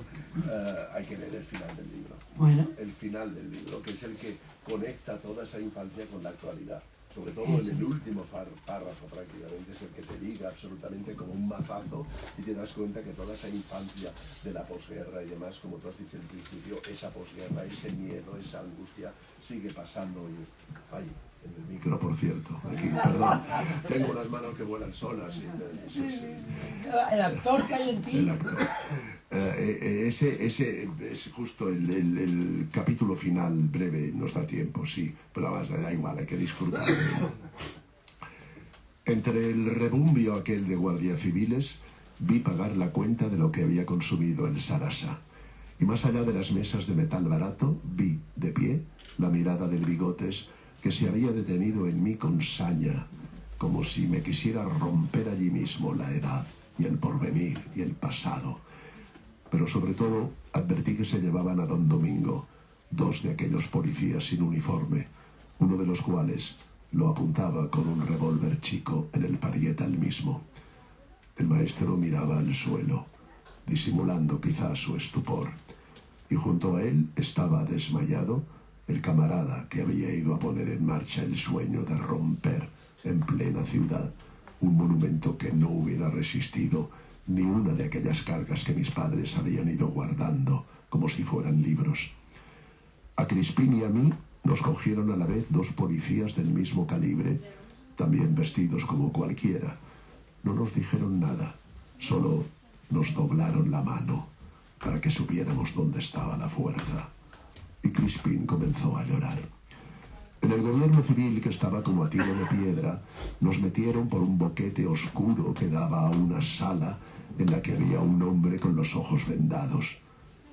hay que leer el final del libro. Bueno, El final del libro, que es el que conecta toda esa infancia con la actualidad. Sobre todo Eso en el es. último párrafo prácticamente es el que te liga absolutamente como un mazazo y te das cuenta que toda esa infancia de la posguerra y demás, como tú has dicho en principio, esa posguerra, ese miedo, esa angustia sigue pasando y ay, en el micro, por cierto, aquí, perdón, tengo unas manos que vuelan solas. el actor que hay en ti. El actor. Ese es justo el capítulo final breve, nos da tiempo, sí, pero además da igual, hay que disfrutar de él. Entre el rebumbio aquel de guardias civiles, vi pagar la cuenta de lo que había consumido el Sarasa. Y más allá de las mesas de metal barato, vi, de pie, la mirada del Bigotes, que se había detenido en mí con saña, como si me quisiera romper allí mismo la edad y el porvenir y el pasado. Pero sobre todo advertí que se llevaban a don Domingo, dos de aquellos policías sin uniforme, uno de los cuales lo apuntaba con un revólver chico en el parietal mismo. El maestro miraba al suelo, disimulando quizá su estupor, y junto a él estaba desmayado el camarada que había ido a poner en marcha el sueño de romper en plena ciudad un monumento que no hubiera resistido ni una de aquellas cargas que mis padres habían ido guardando como si fueran libros. A Crispín y a mí nos cogieron a la vez dos policías del mismo calibre, también vestidos como cualquiera. No nos dijeron nada, solo nos doblaron la mano para que supiéramos dónde estaba la fuerza. Y Crispín comenzó a llorar. En el gobierno civil, que estaba como a tiro de piedra, nos metieron por un boquete oscuro que daba a una sala en la que había un hombre con los ojos vendados,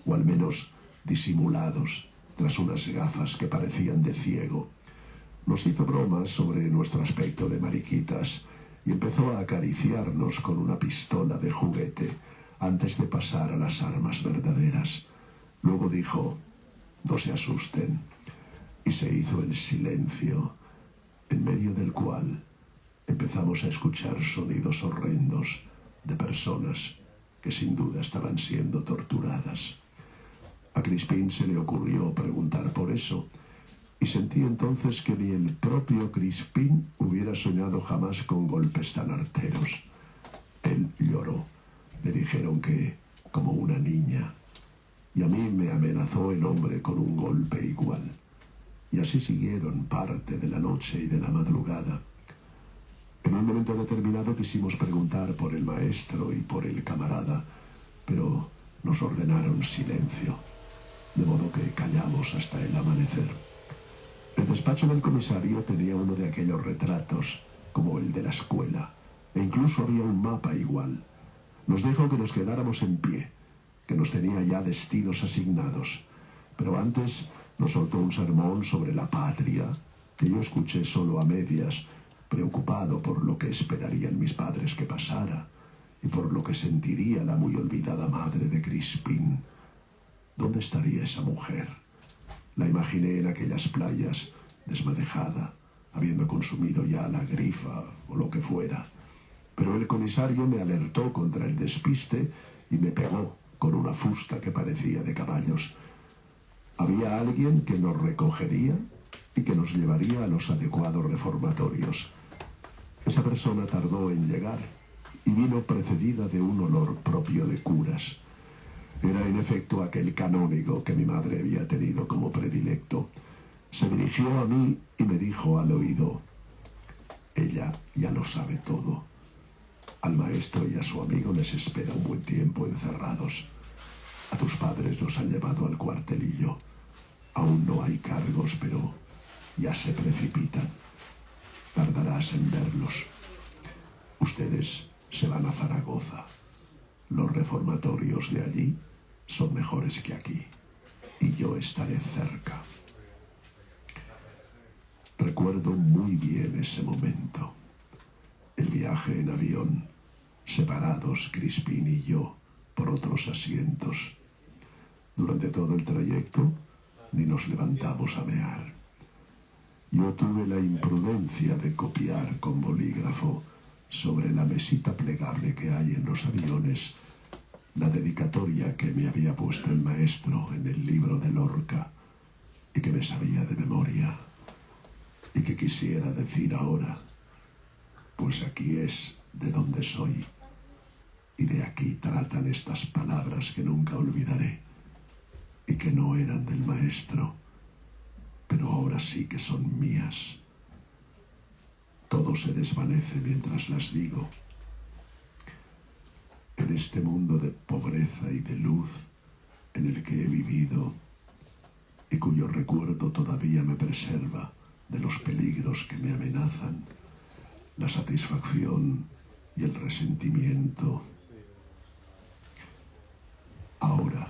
o al menos disimulados, tras unas gafas que parecían de ciego. Nos hizo bromas sobre nuestro aspecto de mariquitas y empezó a acariciarnos con una pistola de juguete antes de pasar a las armas verdaderas. Luego dijo, no se asusten, y se hizo el silencio, en medio del cual empezamos a escuchar sonidos horrendos de personas que sin duda estaban siendo torturadas. A Crispín se le ocurrió preguntar por eso, y sentí entonces que ni el propio Crispín hubiera soñado jamás con golpes tan arteros. Él lloró. Le dijeron que, como una niña, y a mí me amenazó el hombre con un golpe igual. Y así siguieron parte de la noche y de la madrugada. En un momento determinado quisimos preguntar por el maestro y por el camarada, pero nos ordenaron silencio, de modo que callamos hasta el amanecer. El despacho del comisario tenía uno de aquellos retratos, como el de la escuela, e incluso había un mapa igual. Nos dijo que nos quedáramos en pie, que nos tenía ya destinos asignados, pero antes nos soltó un sermón sobre la patria, que yo escuché solo a medias, preocupado por lo que esperarían mis padres que pasara, y por lo que sentiría la muy olvidada madre de Crispín. ¿Dónde estaría esa mujer? La imaginé en aquellas playas, desmadejada, habiendo consumido ya la grifa o lo que fuera. Pero el comisario me alertó contra el despiste y me pegó con una fusta que parecía de caballos. Había alguien que nos recogería y que nos llevaría a los adecuados reformatorios. Esa persona tardó en llegar y vino precedida de un olor propio de curas. Era en efecto aquel canónigo que mi madre había tenido como predilecto. Se dirigió a mí y me dijo al oído, ella ya lo sabe todo. Al maestro y a su amigo les espera un buen tiempo encerrados. A tus padres los han llevado al cuartelillo. Aún no hay cargos, pero ya se precipitan. Tardarás en verlos. Ustedes se van a Zaragoza. Los reformatorios de allí son mejores que aquí. Y yo estaré cerca. Recuerdo muy bien ese momento. El viaje en avión, separados Crispín y yo por otros asientos. Durante todo el trayecto ni nos levantamos a mear. Yo tuve la imprudencia de copiar con bolígrafo sobre la mesita plegable que hay en los aviones la dedicatoria que me había puesto el maestro en el libro de Lorca y que me sabía de memoria y que quisiera decir ahora, pues aquí es de donde soy y de aquí tratan estas palabras que nunca olvidaré y que no eran del maestro, pero ahora sí que son mías. Todo se desvanece mientras las digo. En este mundo de pobreza y de luz en el que he vivido y cuyo recuerdo todavía me preserva de los peligros que me amenazan, la satisfacción y el resentimiento. Ahora,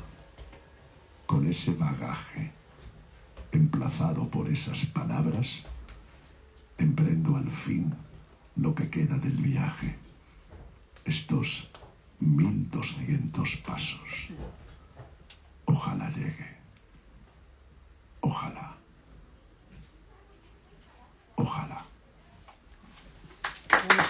con ese bagaje emplazado por esas palabras, emprendo al fin lo que queda del viaje. Estos 1200 pasos. Ojalá llegue. Ojalá. Ojalá. Bueno,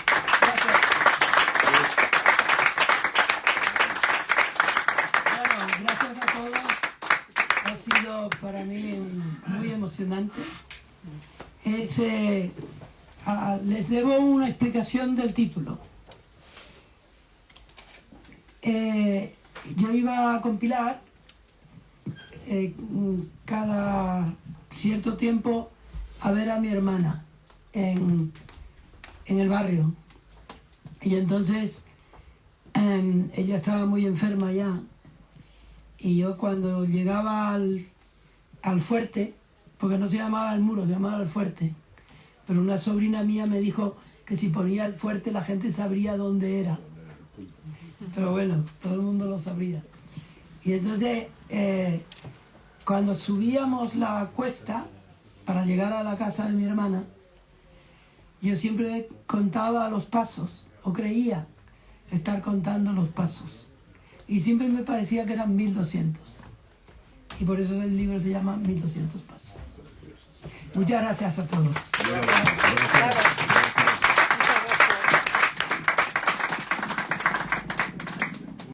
gracias a todos. Ha sido para mí muy emocionante. Les debo una explicación del título. Yo iba a compilar cada cierto tiempo a ver a mi hermana en el barrio. Y entonces ella estaba muy enferma ya. Y yo cuando llegaba al fuerte, porque no se llamaba el muro, se llamaba el fuerte, pero una sobrina mía me dijo que si ponía el fuerte la gente sabría dónde era. Pero bueno, todo el mundo lo sabría. Y entonces, cuando subíamos la cuesta para llegar a la casa de mi hermana, yo siempre contaba los pasos, o creía estar contando los pasos. Y siempre me parecía que eran 1200. Y por eso el libro se llama 1200 pasos. Muchas gracias a todos.